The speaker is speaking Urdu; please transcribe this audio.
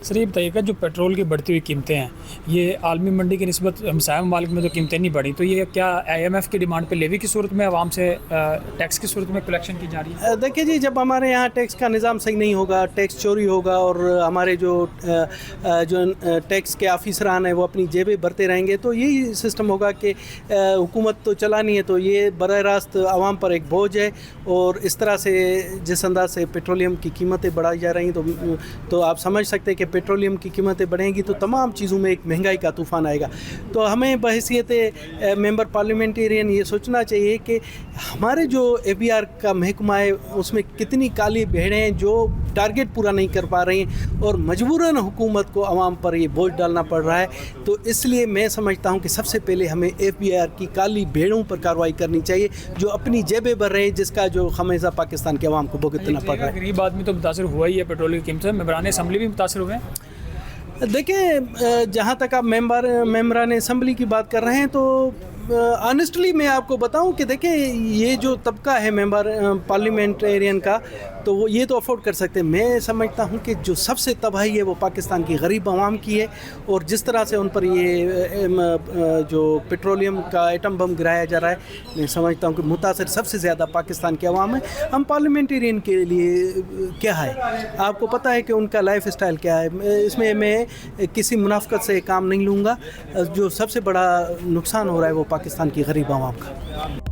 سر یہ بتائیے گا جو پیٹرول کی بڑھتی ہوئی قیمتیں ہیں یہ عالمی منڈی کی نسبت ہمسایہ ممالک میں تو قیمتیں نہیں بڑھی، تو یہ کیا IMF کی ڈیمانڈ پہ لیوی کی صورت میں عوام سے ٹیکس کی صورت میں کلیکشن کی جا رہی ہے؟ دیکھیے جی، جب ہمارے یہاں ٹیکس کا نظام صحیح نہیں ہوگا، ٹیکس چوری ہوگا اور ہمارے جو ٹیکس کے آفیسران ہیں وہ اپنی جیبیں بھرتے رہیں گے تو یہی سسٹم ہوگا کہ حکومت تو چلانی ہے تو یہ براہ راست عوام پر ایک بوجھ ہے، اور اس طرح سے جس انداز سے پیٹرولیم کی قیمتیں بڑھائی جا رہی ہیں تو آپ سمجھ سکتے ہیں کہ پیٹرولیم کی قیمتیں بڑھیں گی تو تمام چیزوں میں ایک مہنگائی کا طوفان آئے گا۔ تو ہمیں بحیثیت ممبر پارلیمنٹیرین یہ سوچنا چاہیے کہ ہمارے جو APR کا محکمہ ہے اس میں کتنی کالی بھیڑیں ہیں جو ٹارگٹ پورا نہیں کر پا رہی ہیں اور مجبوراً حکومت کو عوام پر یہ بوجھ ڈالنا پڑ رہا ہے۔ تو اس لیے میں سمجھتا ہوں کہ سب سے پہلے ہمیں APR کی کالی بھیڑوں پر کارروائی کرنی چاہیے جو اپنی جیبیں بھر رہے ہیں، جس کا جو خمیزہ پاکستان کے عوام کو بھگتنا پڑ رہا ہے۔ غریب آدمی تو متاثر ہوا ہی ہے پیٹرول کی قیمت سے، ممبران اسمبلی بھی متاثر ہوئے ہیں۔ دیکھیں، جہاں تک آپ ممبران اسمبلی کی بات کر رہے ہیں تو آنیسٹلی میں آپ کو بتاؤں کہ دیکھیں یہ جو طبقہ ہے ممبر پارلیمنٹیرین کا تو وہ یہ تو افورڈ کر سکتے ہیں۔ میں سمجھتا ہوں کہ جو سب سے تباہی ہے وہ پاکستان کی غریب عوام کی ہے، اور جس طرح سے ان پر یہ جو پیٹرولیم کا ایٹم بم گرایا جا رہا ہے، میں سمجھتا ہوں کہ متاثر سب سے زیادہ پاکستان کے عوام ہے۔ ہم پارلیمنٹیرین کے لیے کیا ہے، آپ کو پتہ ہے کہ ان کا لائف اسٹائل کیا ہے، اس میں میں کسی منافقت سے کام نہیں لوں گا۔ جو سب سے بڑا نقصان ہو رہا ہے وہ پاکستان کی غریب عوام کا۔